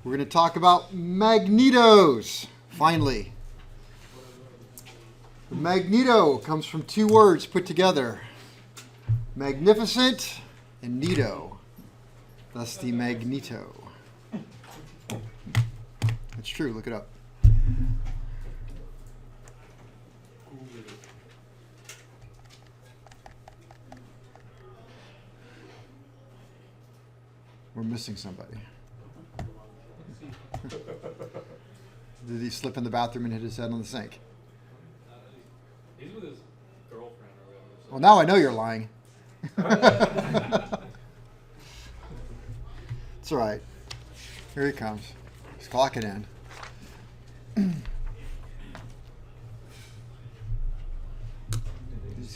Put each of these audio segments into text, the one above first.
We're going to talk about magnetos, finally. The magneto comes from two words put together, magnificent and neato, thus the magneto. It's true, look it up. We're missing somebody. Did he slip in the bathroom and hit his head on the sink? He's with his girlfriend or whatever. Well, now I know you're lying. It's all right. Here he comes. He's clocking in.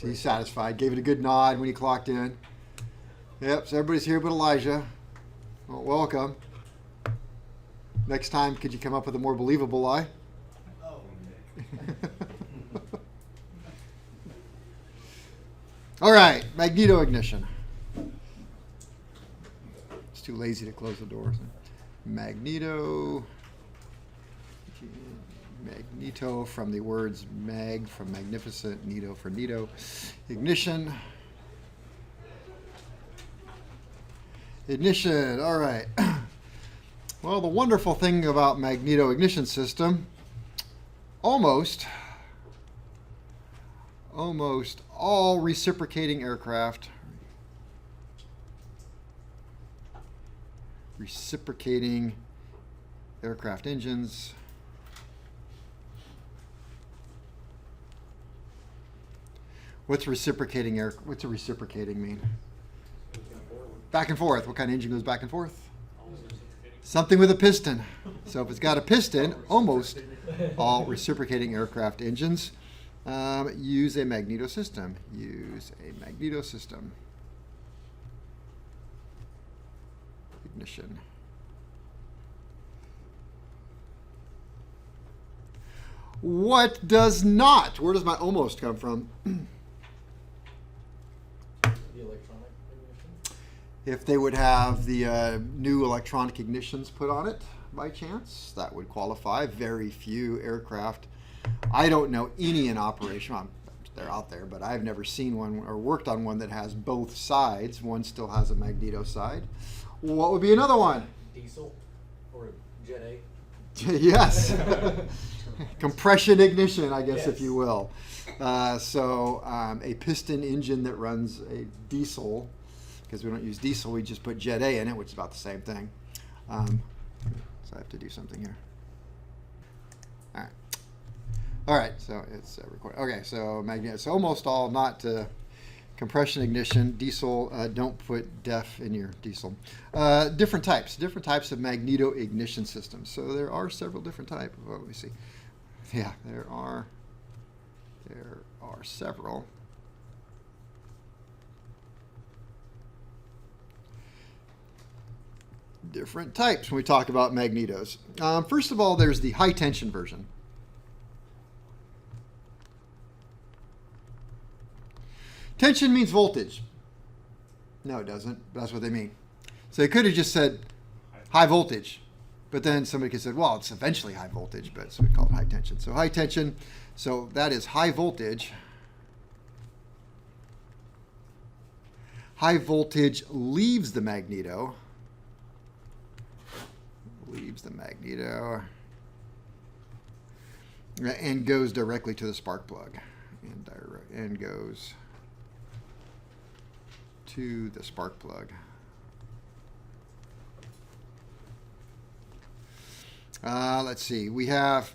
He's satisfied. Gave it a good nod when he clocked in. Yep, so everybody's here but Elijah. Well, welcome. Next time, could you come up with a more believable lie? Oh. All right, magneto-ignition. It's too lazy to close the door. Magneto from the words mag, from magnificent, neato for neato. Ignition. Ignition, all right. Well, the wonderful thing about magneto-ignition system, almost all reciprocating aircraft, engines What's a reciprocating mean? Back and forth. What kind of engine goes back and forth? Something with a piston. So if it's got a piston, almost all reciprocating aircraft engines use a magneto system. Ignition. What does not? Where does my almost come from? The electronic ignition? If they would have the new electronic ignitions put on it by chance, that would qualify. Very few aircraft. I don't know any in operation. They're out there, but I've never seen one or worked on one that has both sides. One still has a magneto side. What would be another one? Diesel or Jet A? Yes. Compression ignition, I guess, Yes. if you will. So a piston engine that runs a diesel, because we don't use diesel, we just put Jet A in it, which is about the same thing. So I have to do something here. All right, so it's recording. Okay, so magneto. So almost all not compression ignition. Diesel, don't put def in your diesel. Different types of magneto ignition systems. So there are several different types. Well, let me see. Yeah, there are several. Different types when we talk about magnetos. First of all, there's the high tension version. Tension means voltage. No, it doesn't. That's what they mean. So they could have just said high voltage, but then somebody could have said, well, it's eventually high voltage, but so we call it high tension. So high tension, so that is high voltage. High voltage leaves the magneto. And goes directly to the spark plug. And goes to the spark plug. Let's see. We have,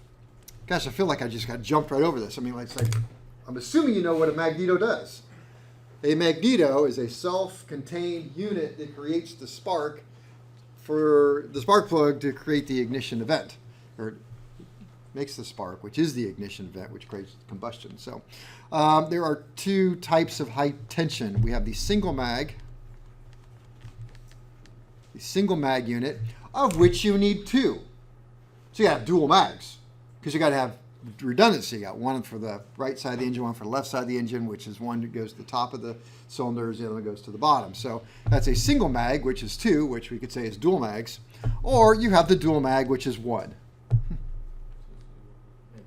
gosh, I feel like I just got jumped right over this. I mean, it's like, I'm assuming you know what a magneto does. A magneto is a self-contained unit that creates the spark for the spark plug to create the ignition event, or makes the spark, which is the ignition event, which creates combustion. So there are two types of high tension. We have the single mag unit, of which you need two. So you have dual mags, because you got to have redundancy. You got one for the right side of the engine, one for the left side of the engine, which is one that goes to the top of the cylinders, the other one goes to the bottom. So that's a single mag, which is 2, which we could say is dual mags. Or you have the dual mag, which is 1. Makes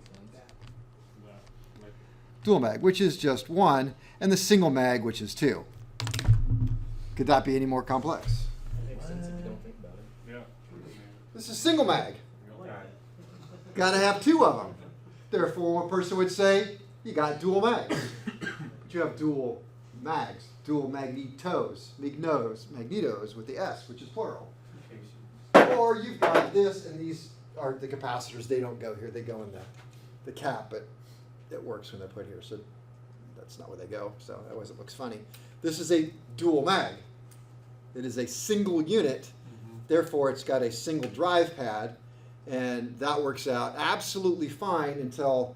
sense. Yeah, like, Dual mag, which is just 1, and the single mag, which is 2. Could that be any more complex? It makes sense if you don't think about it. yeah. This is single mag. Okay. Got to have 2 of them. Therefore, one person would say you got dual mags. But you have dual mags, dual magnetos with the S, which is plural. Or you've got this, and these are the capacitors. They don't go here. They go in the cap, but it works when they're put here. So that's not where they go. So otherwise it looks funny. This is a dual mag. It is a single unit. Therefore, it's got a single drive pad, and that works out absolutely fine until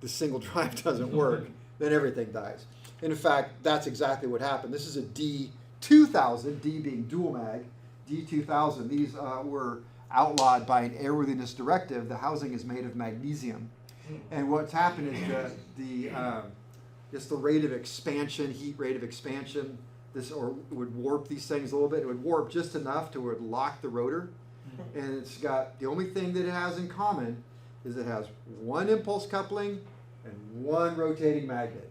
the single drive doesn't work. Then everything dies. And in fact, that's exactly what happened. This is a D2000, D being dual mag, D2000. These were outlawed by an airworthiness directive. The housing is made of magnesium. And what's happened is that just the rate of expansion, heat rate of expansion, would warp these things a little bit. It would warp just enough to where it would lock the rotor. And it's got, the only thing that it has in common is it has one impulse coupling and one rotating magnet.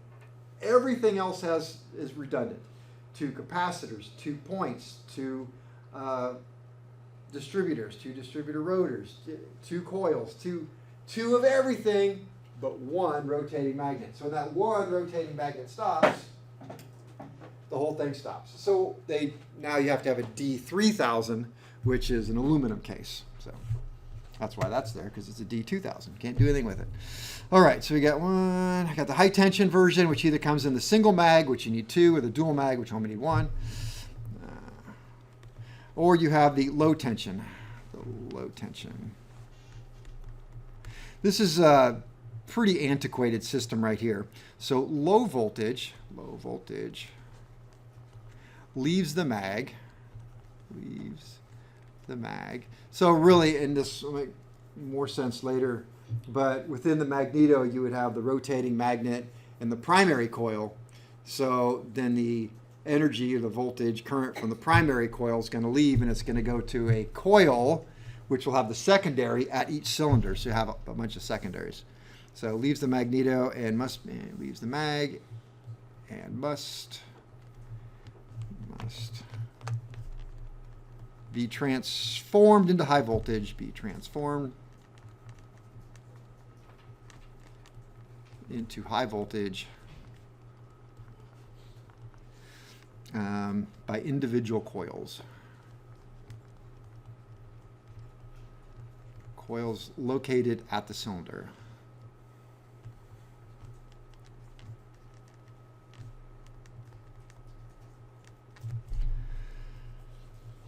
Everything else is redundant. 2 capacitors, 2 points, 2 distributors, 2 distributor rotors, 2 coils, two of everything but 1 rotating magnet. So when that 1 rotating magnet stops, the whole thing stops. So now you have to have a D3000, which is an aluminum case. So that's why that's there, because it's a D2000. Can't do anything with it. All right, so we got one. I got the high tension version, which either comes in the single mag, which you need 2, or the dual mag, which you only need 1. Or you have the low tension. The low tension. This is a pretty antiquated system right here. So low voltage leaves the mag. So really, and this will make more sense later, but within the magneto, you would have the rotating magnet and the primary coil. So then the energy or the voltage current from the primary coil is going to leave, and it's going to go to a coil, which will have the secondary at each cylinder. So you have a bunch of secondaries. So leaves the magneto and leaves the mag and must be transformed into high voltage, be transformed into high voltage by individual coils. Coils located at the cylinder.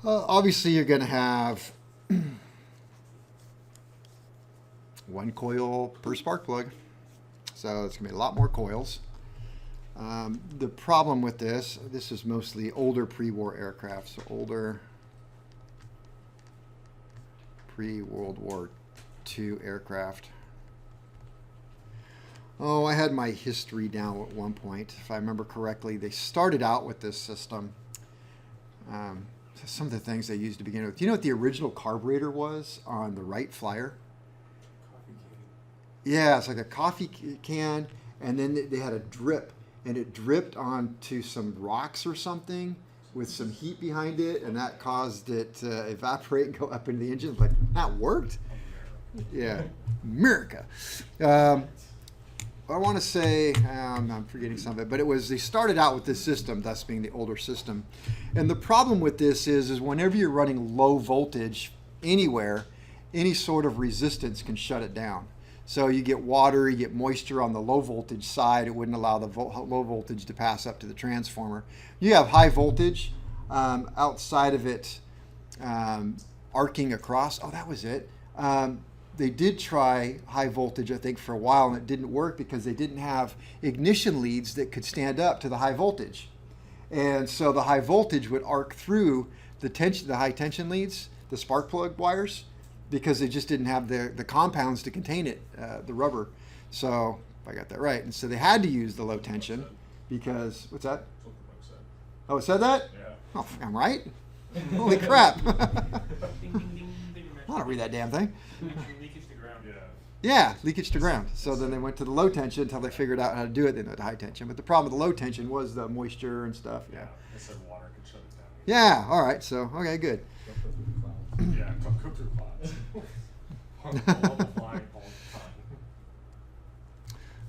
Obviously, you're going to have 1 coil per spark plug. So it's going to be a lot more coils. The problem with this is mostly older pre-war aircraft. So older pre-World War II aircraft. Oh, I had my history down at one point. If I remember correctly, they started out with this system. Some of the things they used to begin with. Do you know what the original carburetor was on the Wright Flyer? Yeah, it's like a coffee can, and then they had a drip, and it dripped onto some rocks or something with some heat behind it, and that caused it to evaporate and go up into the engine. Like, that worked? Yeah, America. I want to say, I'm forgetting some of it, but they started out with this system, thus being the older system. And the problem with this is whenever you're running low voltage anywhere, any sort of resistance can shut it down. So you get water, you get moisture on the low voltage side. It wouldn't allow the low voltage to pass up to the transformer. You have high voltage outside of it arcing across. Oh, that was it. They did try high voltage, I think, for a while, and it didn't work because they didn't have ignition leads that could stand up to the high voltage. And so the high voltage would arc through the high tension leads, the spark plug wires. because they just didn't have the compounds to contain it, the rubber. So if I got that right, and so they had to use the low tension because what's that? That's what the book said. Oh, it said that? Yeah. Oh, I'm right. Holy crap! Ding, ding, ding. I don't read that damn thing. Leakage to ground. Yeah. Yeah, leakage to ground. So then they went to the low tension until they figured out how to do it. They went to high tension. But the problem with the low tension was the moisture and stuff. Yeah. They said water could shut it down. Yeah. All right. So okay, good. Yeah, cook through clouds. All the flying all the time.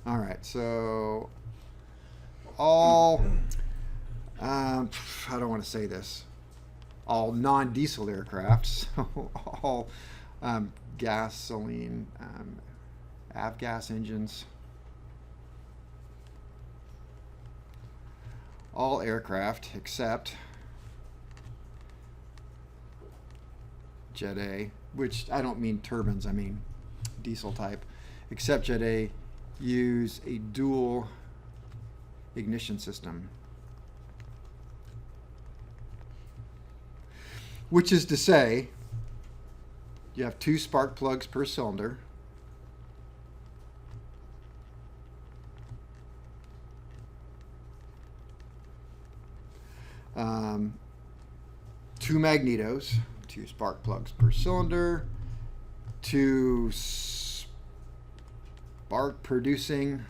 All right. So all I don't want to say this. All non-diesel aircraft, so all gasoline, avgas engines, all aircraft except Jet A, which I don't mean turbines, I mean diesel type, except Jet A use a dual ignition system. Which is to say, you have 2 spark plugs per cylinder. Two magnetos, 2 spark plugs per cylinder, 2 spark producing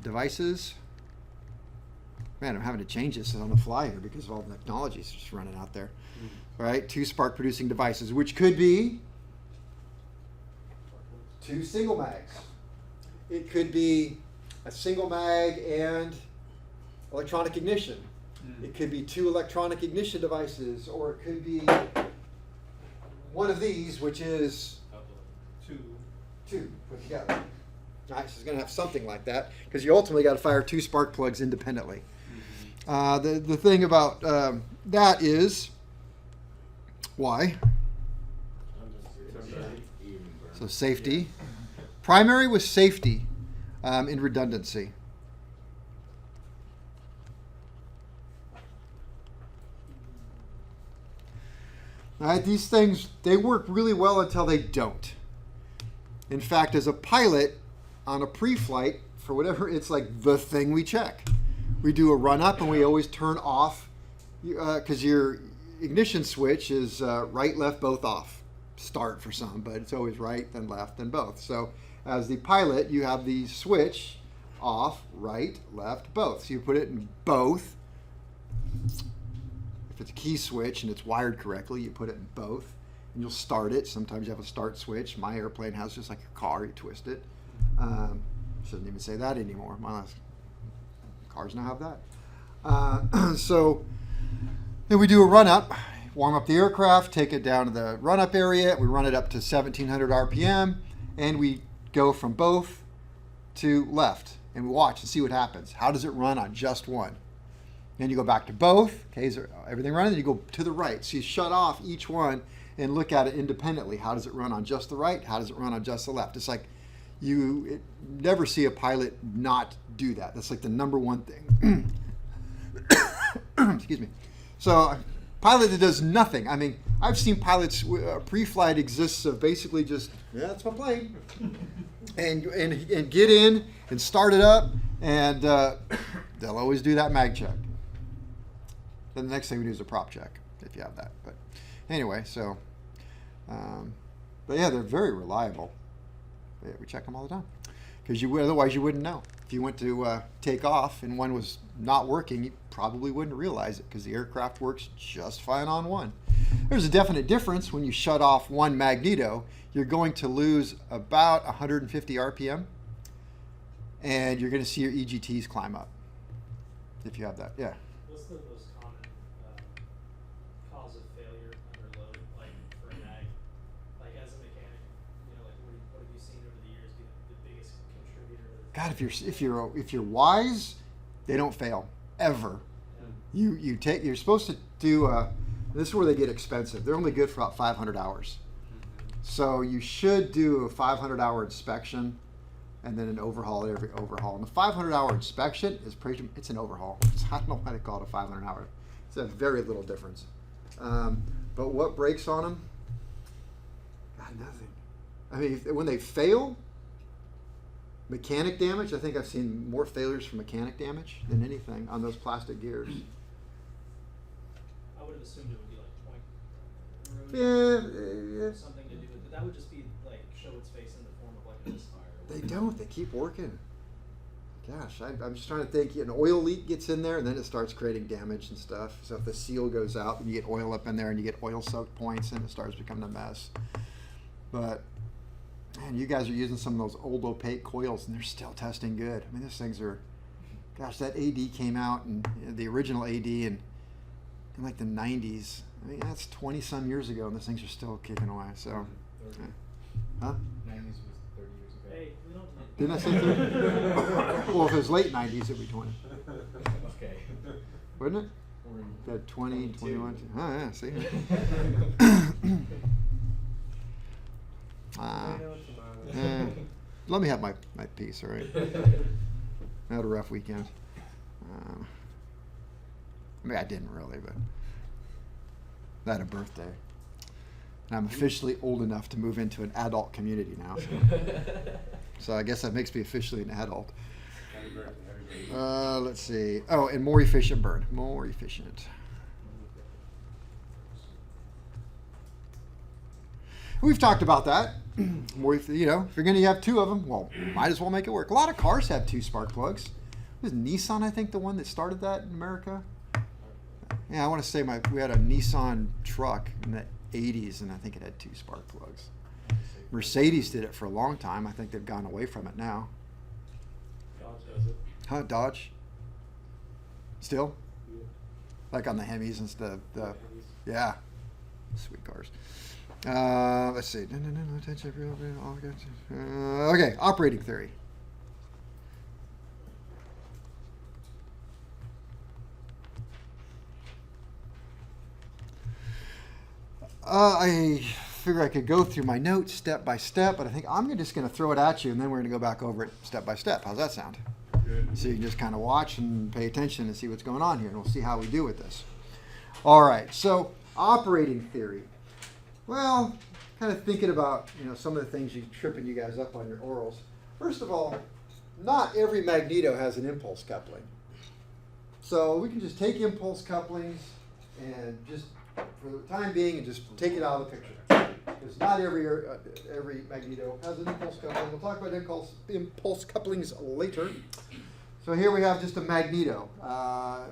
devices. Man, I'm having to change this on the fly here because of all the technology is just running out there. All right, 2 spark producing devices, which could be 2 single mags. It could be a single mag and electronic ignition. It could be 2 electronic ignition devices, or it could be one of these, which is two put together. All right, so it's going to have something like that because you ultimately got to fire 2 spark plugs independently. The thing about that is why? So safety. Primary was safety in redundancy. All right, these things, they work really well until they don't. In fact, as a pilot on a pre-flight, for whatever, it's like the thing we check. We do a run-up and we always turn off, because your ignition switch is right, left, both off. Start for some, but it's always right, then left, then both. So as the pilot, you have the switch off, right, left, both. So you put it in both. If it's a key switch and it's wired correctly, you put it in both. And you'll start it. Sometimes you have a start switch. My airplane has just like a car, you twist it. Shouldn't even say that anymore. My last cars now have that. So then we do a run-up, warm up the aircraft, take it down to the run-up area. We run it up to 1700 RPM, and we go from both to left. And we watch and see what happens. How does it run on just one? Then you go back to both. Okay, is everything running? Then you go to the right. So you shut off each one and look at it independently. How does it run on just the right? How does it run on just the left? It's like you never see a pilot not do that. That's like the number one thing. Excuse me. So a pilot that does nothing. I mean, I've seen pilots, pre-flight exists of basically just, yeah, that's my plane. and get in and start it up, and they'll always do that mag check. Then the next thing we do is a prop check, if you have that. But anyway, so, but yeah, they're very reliable. Yeah, we check them all the time. Because otherwise you wouldn't know. If you went to take off and one was not working, you probably wouldn't realize it because the aircraft works just fine on one. There's a definite difference when you shut off one magneto. You're going to lose about 150 RPM, and you're going to see your EGTs climb up if you have that. Yeah. What's the most common cause of failure under load, like for a mag? Like as a mechanic, you know, like what have you seen over the years be the biggest contributor? God, if you're wise, they don't fail ever. Yeah. You're supposed to do. This is where they get expensive. They're only good for about 500 hours. So you should do a 500-hour inspection and then an overhaul every overhaul. And the 500-hour inspection is it's an overhaul. I don't know why they call it a 500-hour. It's a very little difference. But what breaks on them? Nothing. I mean, when they fail, mechanic damage, I think I've seen more failures from mechanic damage than anything on those plastic gears. I would have assumed it would be like point Yeah, or something to do with it. That would just be like show its face in the form of like a misfire. they don't. They keep working. Gosh, I'm just trying to think. An oil leak gets in there, and then it starts creating damage and stuff. So if the seal goes out, and you get oil up in there, and you get oil-soaked points, and it starts becoming a mess. But man, you guys are using some of those old opaque coils, and they're still testing good. I mean, these things are. Gosh, that AD came out, and the original AD, in like the 90s. I mean, that's 20-some years ago, and those things are still kicking away. So, huh? 90s was 30 years ago. Hey, we don't. Didn't I say 30? Well, if it was late 90s, it'd be 20. Okay. Wouldn't it? We're in That 20, 21. Oh, yeah, see? Let me have my piece, all right? I had a rough weekend. I mean, I didn't really, but I had a birthday. And I'm officially old enough to move into an adult community now. So I guess that makes me officially an adult. Happy birthday, happy birthday. Let's see. Oh, and more efficient burn. More efficient. We've talked about that. More, if you're going to have two of them, well, might as well make it work. A lot of cars have two spark plugs. Was Nissan, I think, the one that started that in America? Yeah, I want to say we had a Nissan truck in the 80s, and I think it had two spark plugs. Mercedes did it for a long time. I think they've gone away from it now. Dodge does it. Huh, Dodge? Still? Like on the Hemis and stuff. Yeah. Sweet cars. Let's see. Okay, operating theory. I figure I could go through my notes step by step, but I think I'm just going to throw it at you, and then we're going to go back over it step by step. How's that sound? Good. So you can just kind of watch and pay attention and see what's going on here, and we'll see how we do with this. All right, so operating theory. Well, kind of thinking about some of the things tripping you guys up on your orals. First of all, not every magneto has an impulse coupling. So we can just take impulse couplings and just, for the time being, and just take it out of the picture. Because not every magneto has an impulse coupling. We'll talk about impulse couplings later. So here we have just a magneto.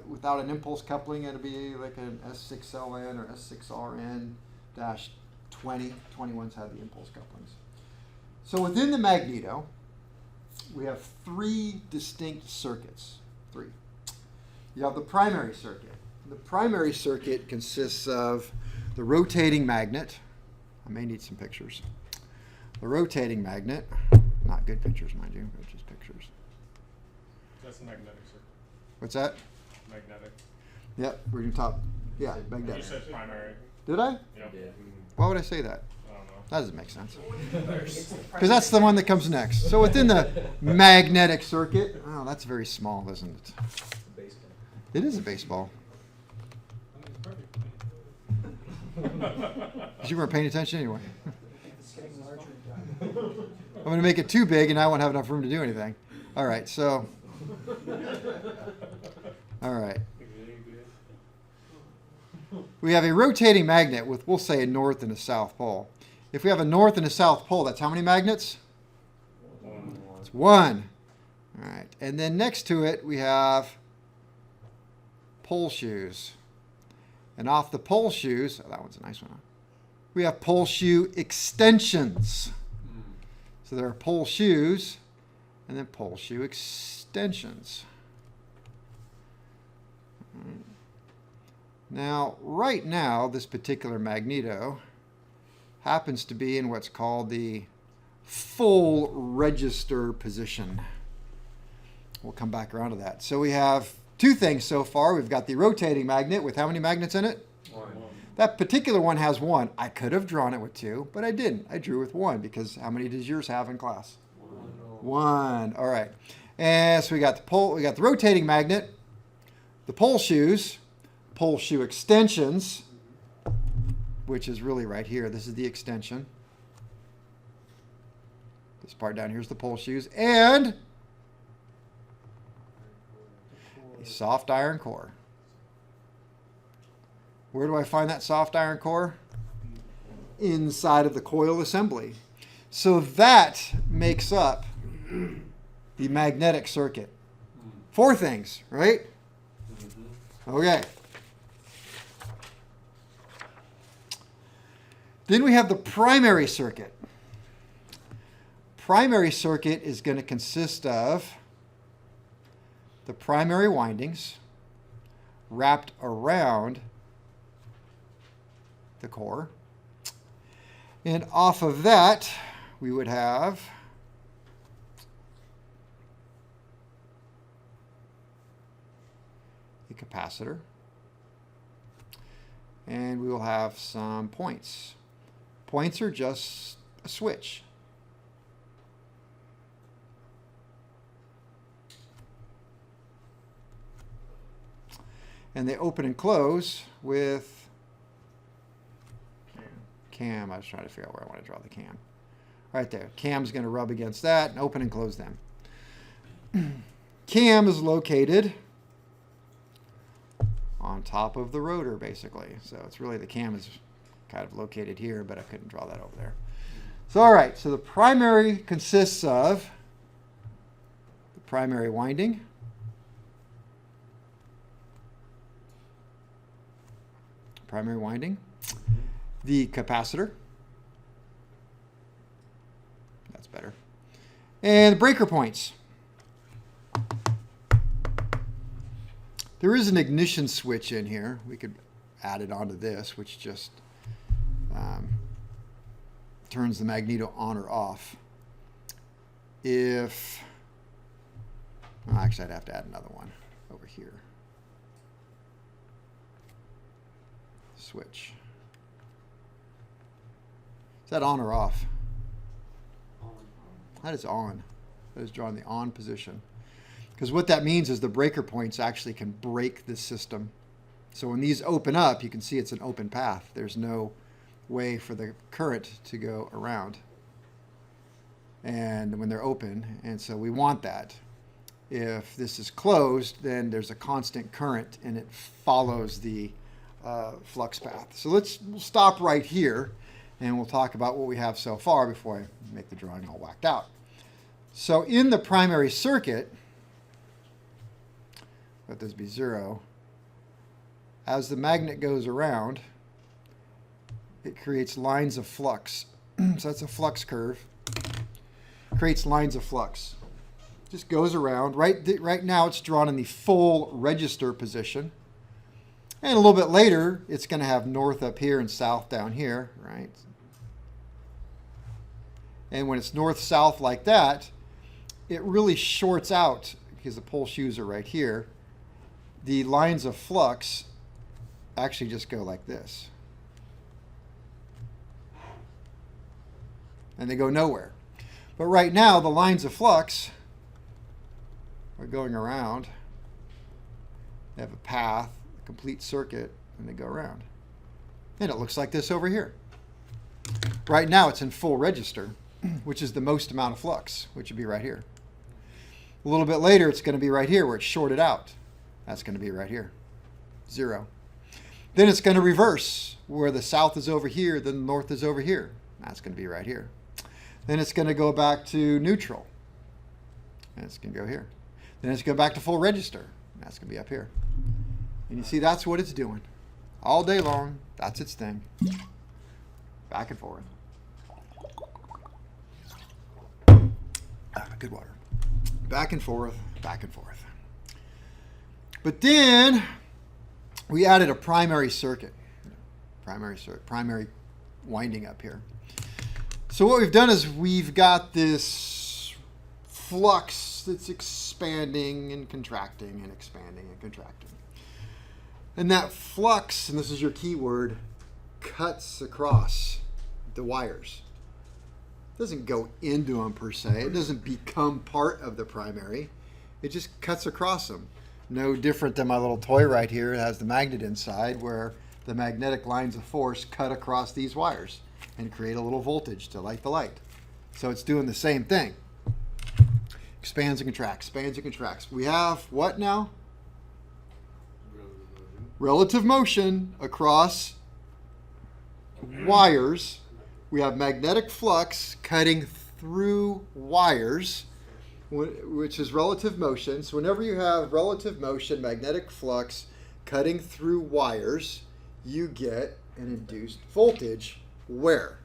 Without an impulse coupling, it'll be like an S6LN or S6RN-20. 21s have the impulse couplings. So within the magneto, we have three distinct circuits. Three. You have the primary circuit. The primary circuit consists of the rotating magnet. I may need some pictures. The rotating magnet, not good pictures, mind you, but just pictures. That's a magnetic circuit. What's that? Magnetic. Yep, we're going to talk. Yeah, You magnetic. said primary. Did I? Yep. Yeah. Why would I say that? I don't know. That doesn't make sense. Because that's the one that comes next. So within the magnetic circuit, oh, that's very small, isn't it? It's a baseball. It is a baseball. Because you weren't paying attention anyway. It's getting larger. I'm going to make it too big, and I won't have enough room to do anything. All right, so. All right. We have a rotating magnet with, we'll say, a north and a south pole. If we have a north and a south pole, that's how many magnets? It's one. All right. And then next to it, we have pole shoes. And off the pole shoes, oh, that one's a nice one. We have pole shoe extensions. So there are pole shoes and then pole shoe extensions. Now, right now, this particular magneto happens to be in what's called the full register position. We'll come back around to that. So we have two things so far. We've got the rotating magnet with how many magnets in it? One. That particular one has one. I could have drawn it with two, but I didn't. I drew with one because how many does yours have in class? One. All right. And so we got the rotating magnet, the pole shoes, pole shoe extensions, which is really right here. This is the extension. This part down here is the pole shoes. And a soft iron core. Where do I find that soft iron core? Inside of the coil assembly. So that makes up the magnetic circuit. 4 things, right? Okay. Then we have the primary circuit. Primary circuit is going to consist of the primary windings wrapped around the core. And off of that, we would have a capacitor. And we will have some points. Points are just a switch. And they open and close with cam. I was trying to figure out where I want to draw the cam. Right there. Cam's going to rub against that and open and close them. Cam is located on top of the rotor, basically. So it's really, the cam is kind of located here, but I couldn't draw that over there. So all right, so the primary consists of the primary winding, the capacitor, that's better, and the breaker points. There is an ignition switch in here. We could add it onto this, which just turns the magneto on or off. If, well, actually I'd have to add another one over here. Switch. Is that on or off? That is on. That is drawing the on position. Because what that means is the breaker points actually can break the system. So when these open up, you can see it's an open path. There's no way for the current to go around. And when they're open, and so we want that. If this is closed, then there's a constant current and it follows the flux path. So we'll stop right here and we'll talk about what we have so far before I make the drawing all whacked out. So in the primary circuit, let this be 0, as the magnet goes around, it creates lines of flux. So that's a flux curve. Creates lines of flux. Just goes around. Right now it's drawn in the full register position. And a little bit later, it's going to have north up here and south down here, right? And when it's north-south like that, it really shorts out, because the pole shoes are right here. The lines of flux actually just go like this. And they go nowhere. But right now, the lines of flux are going around. They have a path, a complete circuit, and they go around. And it looks like this over here. Right now, it's in full register, which is the most amount of flux, which would be right here. A little bit later, it's going to be right here where it's shorted out. That's going to be right here, 0. Then it's going to reverse, where the south is over here, then the north is over here. That's going to be right here. Then it's going to go back to neutral. And it's going to go here. Then it's going to go back to full register. And that's going to be up here. And you see, that's what it's doing. All day long, that's its thing. Back and forth. Good water. Back and forth, back and forth. But then we added a primary circuit. Primary winding up here. So what we've done is we've got this flux that's expanding and contracting and expanding and contracting. And that flux, and this is your key word, cuts across the wires. It doesn't go into them per se. It doesn't become part of the primary. It just cuts across them. No different than my little toy right here. It has the magnet inside where the magnetic lines of force cut across these wires and create a little voltage to light the light. So it's doing the same thing. Expands and contracts, expands and contracts. We have what now? Relative motion across wires. We have magnetic flux cutting through wires, which is relative motion. So whenever you have relative motion, magnetic flux cutting through wires, you get an induced voltage where?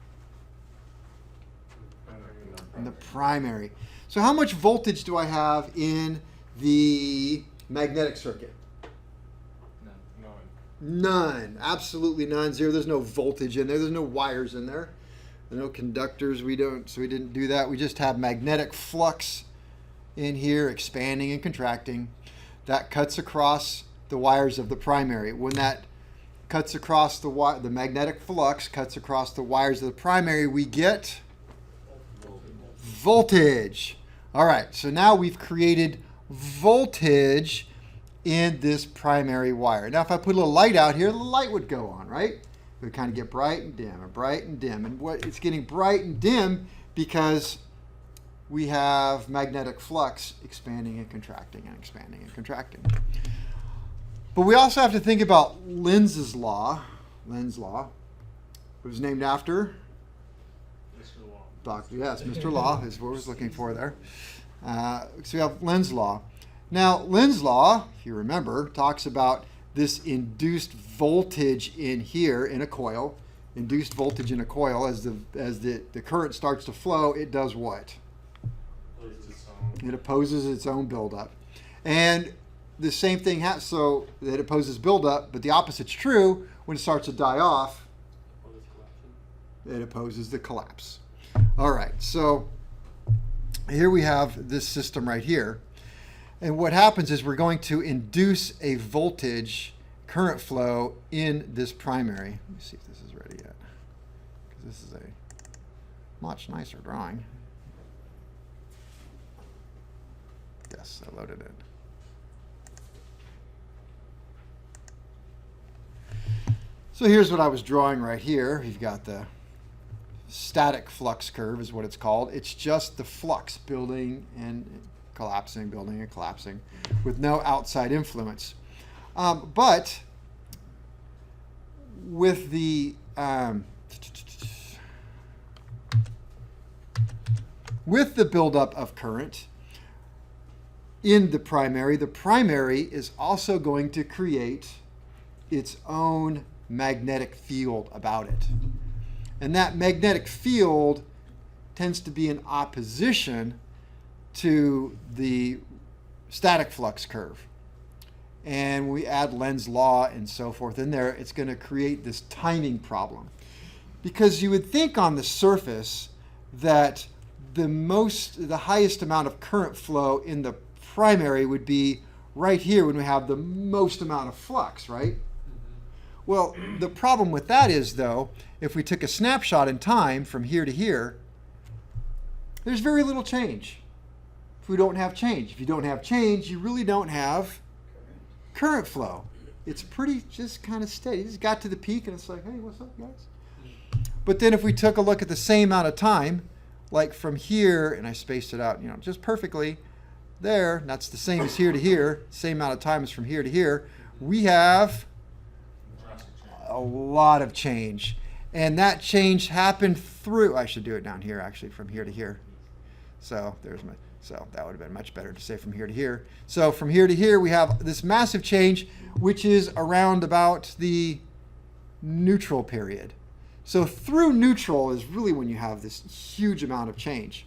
In the primary. So how much voltage do I have in the magnetic circuit? None. Absolutely none. Zero. There's no voltage in there. There's no wires in there. There's no conductors. We didn't do that. We just have magnetic flux in here, expanding and contracting. That cuts across the wires of the primary. When that cuts across the magnetic flux cuts across the wires of the primary, we get voltage. All right, so now we've created voltage in this primary wire. Now if I put a little light out here, the light would go on, right? It would kind of get bright and dim and bright and dim. And it's getting bright and dim because we have magnetic flux expanding and contracting and expanding and contracting. But we also have to think about Lenz's law. Lenz's law. It was named after? Mr. Law. Doctor, yes, Mr. Law is what I was looking for there. So we have Lenz's law. Now, Lenz's law, if you remember, talks about this induced voltage in here in a coil. Induced voltage in a coil, as the current starts to flow, it does what? It opposes its own buildup. And the same thing happens, so it opposes buildup, but the opposite's true. When it starts to die off, it opposes the collapse. All right, so here we have this system right here. And what happens is we're going to induce a voltage current flow in this primary. Let me see if this is ready yet, because this is a much nicer drawing. Yes, I loaded it. So here's what I was drawing right here. You've got the static flux curve is what it's called. It's just the flux building and collapsing, building and collapsing with no outside influence. But with the buildup of current in the primary is also going to create its own magnetic field about it. And that magnetic field tends to be in opposition to the static flux curve. And we add Lenz's law and so forth in there, it's going to create this timing problem. Because you would think on the surface that the highest amount of current flow in the primary would be right here when we have the most amount of flux, right? Well, the problem with that is, though, if we took a snapshot in time from here to here, there's very little change. If we don't have change. If you don't have change, you really don't have current flow. It's pretty just kind of steady. It just got to the peak and it's like, hey, what's up, guys? But then if we took a look at the same amount of time, like from here, and I spaced it out, just perfectly there, and that's the same as here to here, same amount of time as from here to here, we have a lot of change. And that change happened through, I should do it down here actually, from here to here. So that would have been much better to say from here to here. So from here to here we have this massive change, which is around about the neutral period. So through neutral is really when you have this huge amount of change.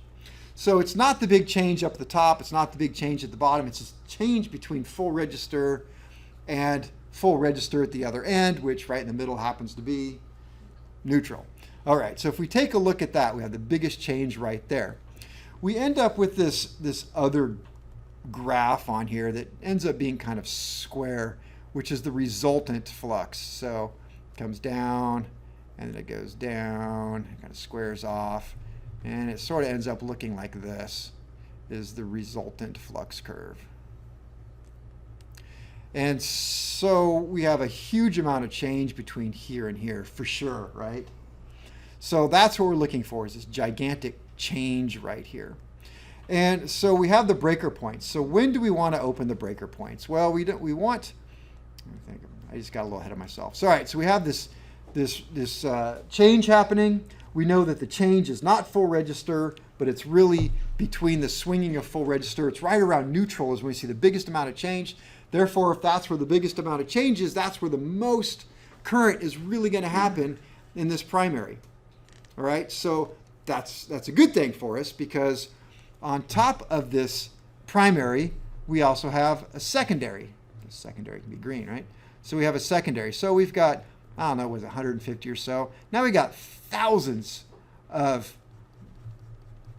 So it's not the big change up at the top, it's not the big change at the bottom, it's just change between full register and full register at the other end, which right in the middle happens to be neutral. All right, so if we take a look at that, we have the biggest change right there. We end up with this other graph on here that ends up being kind of square, which is the resultant flux. So it comes down, and then it goes down, it kind of squares off, and it sort of ends up looking like this, is the resultant flux curve. And so we have a huge amount of change between here and here, for sure, right? So that's what we're looking for, is this gigantic change right here. And so we have the breaker points. So when do we want to open the breaker points? Well, we want, I just got a little ahead of myself. So, all right, so we have this change happening. We know that the change is not full register, but it's really between the swinging of full register. It's right around neutral is when we see the biggest amount of change. Therefore, if that's where the biggest amount of change is, that's where the most current is really going to happen in this primary. All right, so that's a good thing for us, because on top of this primary, we also have a secondary. The secondary can be green, right? So we have a secondary. So we've got, I don't know, was it 150 or so? Now we got thousands of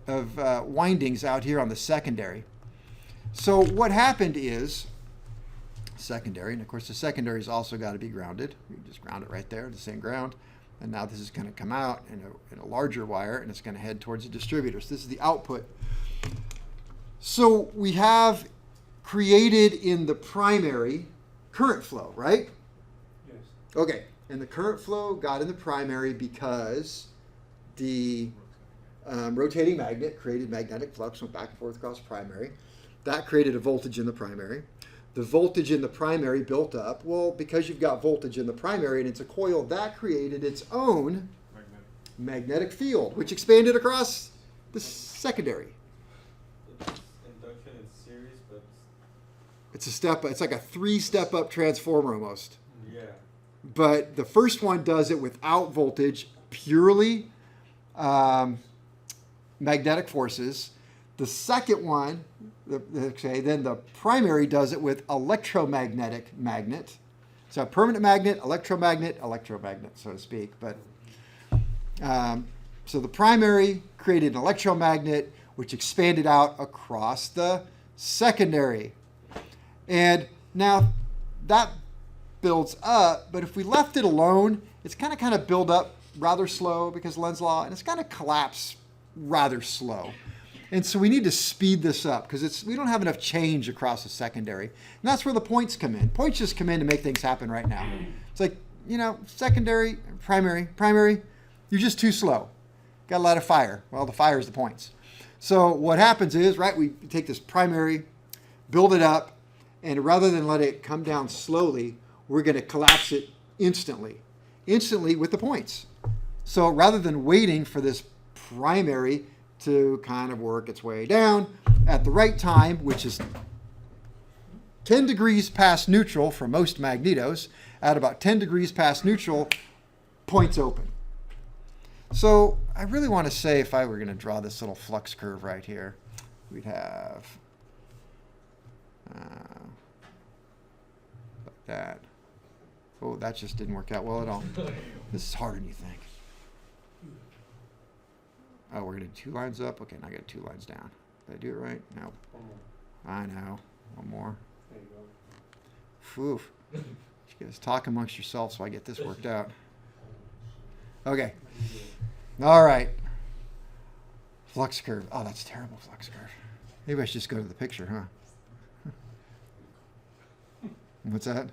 windings out here on the secondary. So what happened is secondary, and of course the secondary's also got to be grounded. We just ground it right there, the same ground. And now this is going to come out in a larger wire, and it's going to head towards the distributor. So this is the output. So we have created in the primary current flow, right? Yes. Okay, and the current flow got in the primary because the rotating magnet created magnetic flux, went back and forth across the primary. That created a voltage in the primary. The voltage in the primary built up. Well, because you've got voltage in the primary and it's a coil, that created its own magnetic field, which expanded across the secondary. Induction in series, but It's like a 3-step up transformer almost. yeah. But the first one does it without voltage, purely magnetic forces. The second one, then the primary does it with electromagnetic magnet. So a permanent magnet, electromagnet, so to speak. But so the primary created an electromagnet, which expanded out across the secondary. And now that builds up, but if we left it alone, it's kind of build up rather slow because Lenz's law, and it's going to collapse rather slow. And so we need to speed this up because we don't have enough change across the secondary. And that's where the points come in. Points just come in to make things happen right now. It's like, secondary, primary, you're just too slow. Got a lot of fire. Well, the fire is the points. So what happens is, right, we take this primary, build it up, and rather than let it come down slowly, we're going to collapse it instantly with the points. So rather than waiting for this primary to kind of work its way down at the right time, which is 10 degrees past neutral for most magnetos, at about 10 degrees past neutral, points open. So I really want to say, if I were going to draw this little flux curve right here, we'd have like that. Oh, that just didn't work out well at all. This is harder than you think. Oh, we're going to do 2 lines up? Okay, now I got 2 lines down. Did I do it right? No. One more. I know. One more. There you go. Phew. You guys talk amongst yourselves so I get this worked out. Okay. All right. Flux curve. Oh, that's terrible flux curve. Maybe I should just go to the picture, huh? What's that?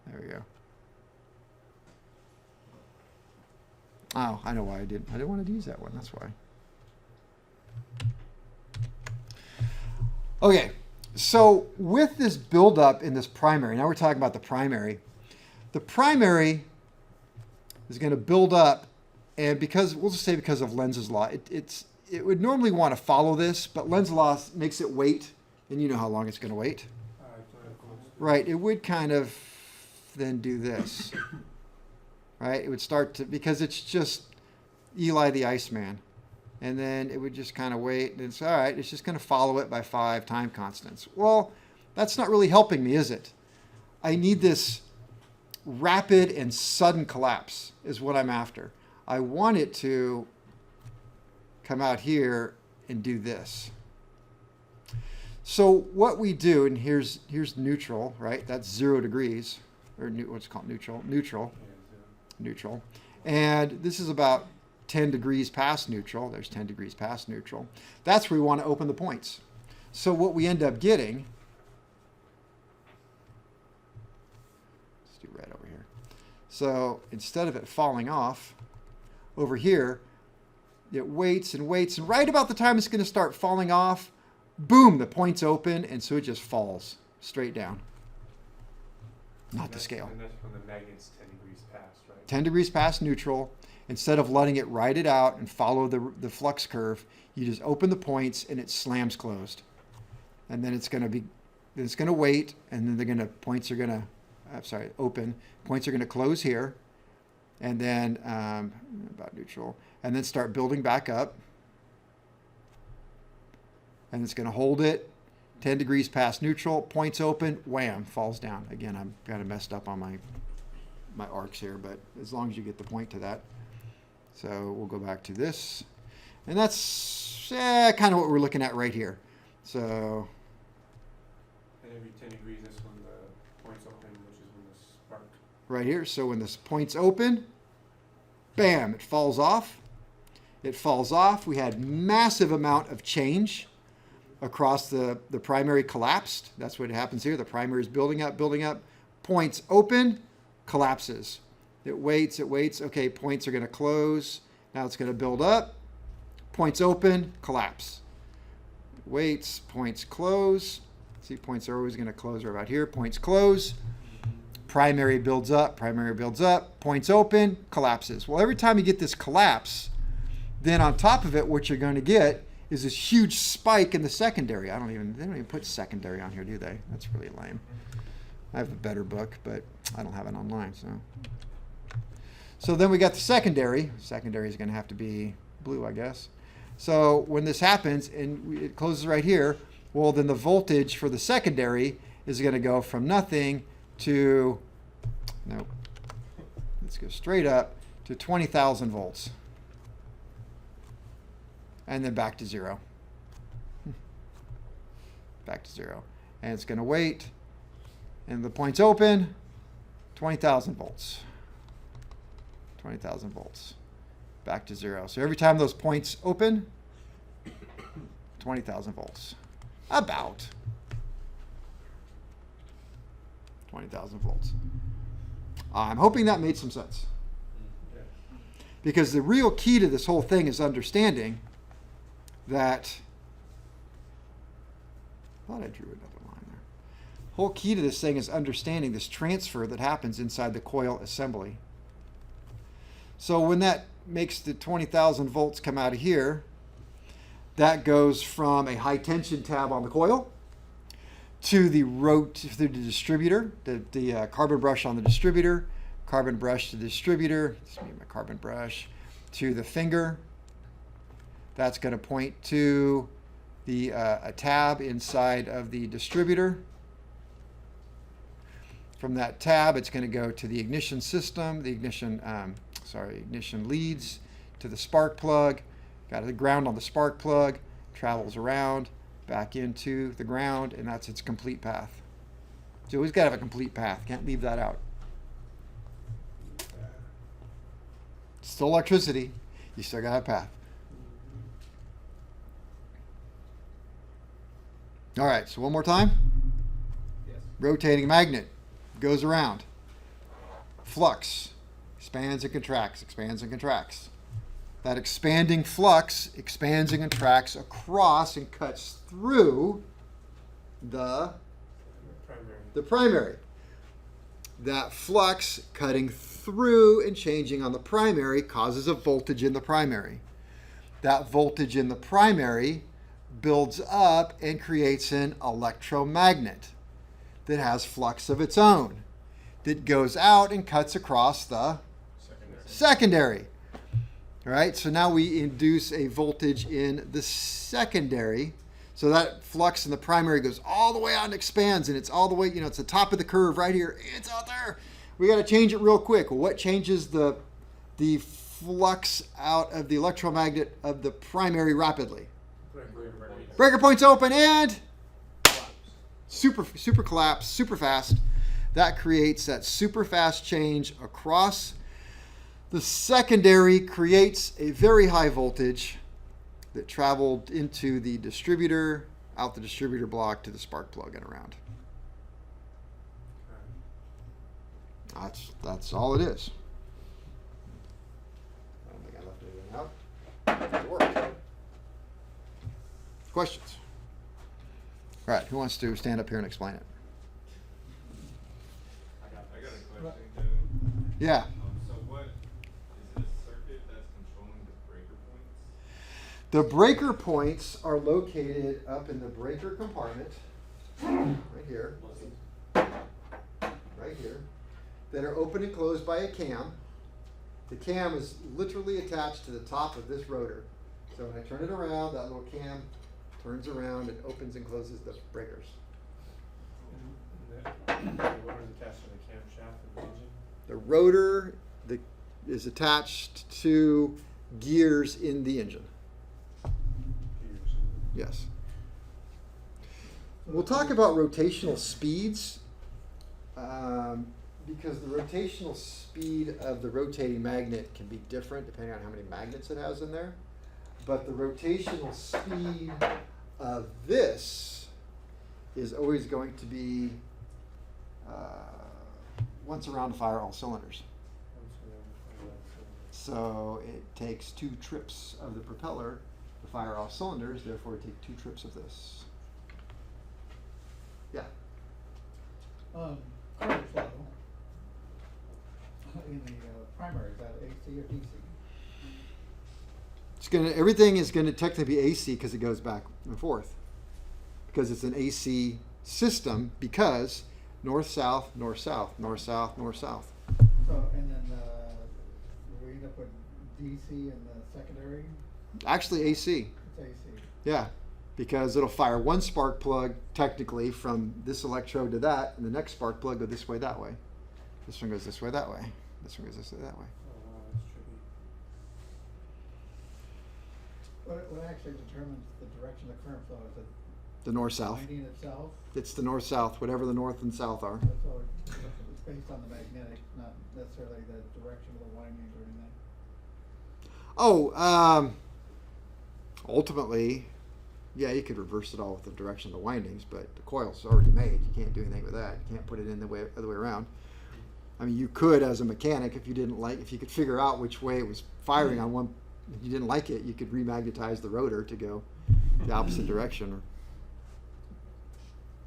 There we go. Oh, I know why I didn't. I didn't want to use that one. That's why. Okay, so with this buildup in this primary, now we're talking about the primary. The primary is going to build up, and we'll just say because of Lenz's law, it would normally want to follow this, but Lenz's law makes it wait, and you know how long it's going to wait. Right, it would kind of then do this. Right, it would start to, because it's just Eli the Iceman. And then it would just kind of wait, and it's all right, it's just going to follow it by 5 time constants. Well, that's not really helping me, is it? I need this rapid and sudden collapse is what I'm after. I want it to come out here and do this. So what we do, and here's neutral, right? That's 0 degrees, or what's called neutral. And this is about 10 degrees past neutral. There's 10 degrees past neutral. That's where we want to open the points. So what we end up getting, let's do red over here. So instead of it falling off over here, It waits and waits, and right about the time it's going to start falling off, boom, the point's open, and so it just falls straight down. Not to scale. And that's when the magnet's 10 degrees past, right? 10 degrees past neutral. Instead of letting it ride it out and follow the flux curve, you just open the points and it slams closed. And then it's going to wait, and then open. Points are going to close here, and then about neutral, and then start building back up. And it's going to hold it 10 degrees past neutral, points open, wham, falls down. Again, I'm kind of messed up on my arcs here, but as long as you get the point to that. So we'll go back to this. And that's kind of what we're looking at right here. So And every 10 degrees, that's when the point's open, which is when the spark. right here, so when this point's open, bam, it falls off. It falls off. We had massive amount of change across the primary collapsed. That's what happens here. The primary is building up. Points open, collapses. It waits. Okay, points are going to close. Now it's going to build up. Points open, collapse. Waits, points close. See, points are always going to close right about here. Points close. Primary builds up, points open, collapses. Well, every time you get this collapse, then on top of it, what you're going to get is this huge spike in the secondary. They don't even put secondary on here, do they? That's really lame. I have a better book, but I don't have it online, so then we got the secondary. Secondary is going to have to be blue, I guess. So when this happens and it closes right here, well, then the voltage for the secondary is going to go from nothing to, nope, let's go straight up to 20,000 volts. And then back to zero. Back to zero. And it's going to wait. And the point's open, 20,000 volts. 20,000 volts. Back to zero. So every time those points open, 20,000 volts. About 20,000 volts. I'm hoping that made some sense. Because the real key to this whole thing is understanding that, I thought I drew another line there. Whole key to this thing is understanding this transfer that happens inside the coil assembly. So when that makes the 20,000 volts come out of here, that goes from a high tension tab on the coil to the distributor, the carbon brush on the distributor, carbon brush to the distributor, let's make my carbon brush, to the finger. That's going to point to the a tab inside of the distributor. From that tab, it's going to go to the ignition system, the ignition leads to the spark plug, got the ground on the spark plug, travels around, back into the ground, and that's its complete path. So you always got to have a complete path. Can't leave that out. It's still electricity. You still got to have a path. All right, so one more time. Yes. Rotating magnet goes around. Flux expands and contracts, expands and contracts. That expanding flux expands and contracts across and cuts through the primary. That flux cutting through and changing on the primary causes a voltage in the primary. That voltage in the primary builds up and creates an electromagnet that has flux of its own that goes out and cuts across the secondary. All right, so now we induce a voltage in the secondary. So that flux in the primary goes all the way out and expands, and it's all the way, it's the top of the curve right here. It's out there. We got to change it real quick. Well, what changes the flux out of the electromagnet of the primary rapidly? Breaker point's open and super collapse, super fast. That creates that super fast change across. The secondary creates a very high voltage that traveled into the distributor, out the distributor block to the spark plug and around. That's all it is. I don't think I left anything out. Questions? All right, who wants to stand up here and explain it? I got a question, Kevin. Yeah. So what, is it a circuit that's controlling the breaker points? The breaker points are located up in the breaker compartment, right here, that are open and closed by a cam. The cam is literally attached to the top of this rotor. So when I turn it around, that little cam turns around and opens and closes the breakers. What is attached to the camshaft of the engine? The rotor is attached to gears in the engine. Yes. We'll talk about rotational speeds because the rotational speed of the rotating magnet can be different depending on how many magnets it has in there. But the rotational speed of this is always going to be once around to fire all cylinders. So it takes 2 trips of the propeller to fire all cylinders, therefore it takes 2 trips of this. Yeah. Current flow in the primary, is that AC or DC? Everything is gonna technically be AC because it goes back and forth. Because it's an AC system because north, south, north, south, north, south, north, south. So, and then we end up with DC in the secondary? Actually AC. It's AC. Yeah. Because it'll fire one spark plug technically from this electrode to that, and the next spark plug go this way, that way. This one goes this way, that way. This one goes this way, that way. That's tricky. What actually determines the direction of current flow? Is it The north-south. winding itself? It's the north-south, whatever the north and south are. So it's based on the magnetic, not necessarily the direction of the windings or anything? Oh, ultimately, yeah, you could reverse it all with the direction of the windings, but the coil's already made. You can't do anything with that. You can't put it in the other way around. I mean, you could, as a mechanic, if you could figure out which way it was firing on one, if you didn't like it, you could remagnetize the rotor to go the opposite direction or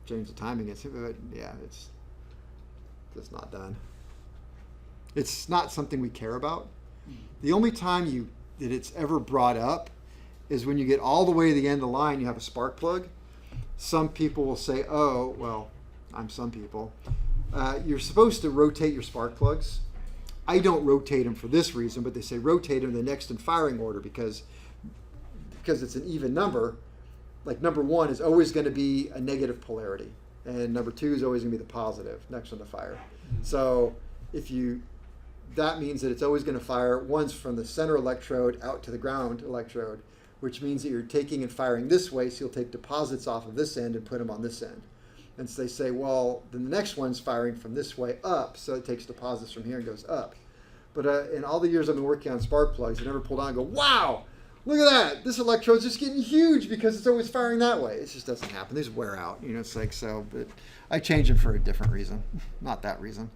change the timing. But yeah, it's just not done. It's not something we care about. The only time that it's ever brought up is when you get all the way to the end of the line, you have a spark plug. Some people will say, oh, well, I'm some people. You're supposed to rotate your spark plugs. I don't rotate them for this reason, but they say rotate them in the next in firing order because it's an even number. Like number 1 is always going to be a negative polarity, and number 2 is always going to be the positive next one to fire. So that means that it's always going to fire once from the center electrode out to the ground electrode, which means that you're taking and firing this way, so you'll take deposits off of this end and put them on this end. And so they say, well, then the next one's firing from this way up, so it takes deposits from here and goes up. But in all the years I've been working on spark plugs, I never pulled on and go, wow, look at that. This electrode's just getting huge because it's always firing that way. It just doesn't happen. They just wear out. It's like so. But I change them for a different reason, not that reason.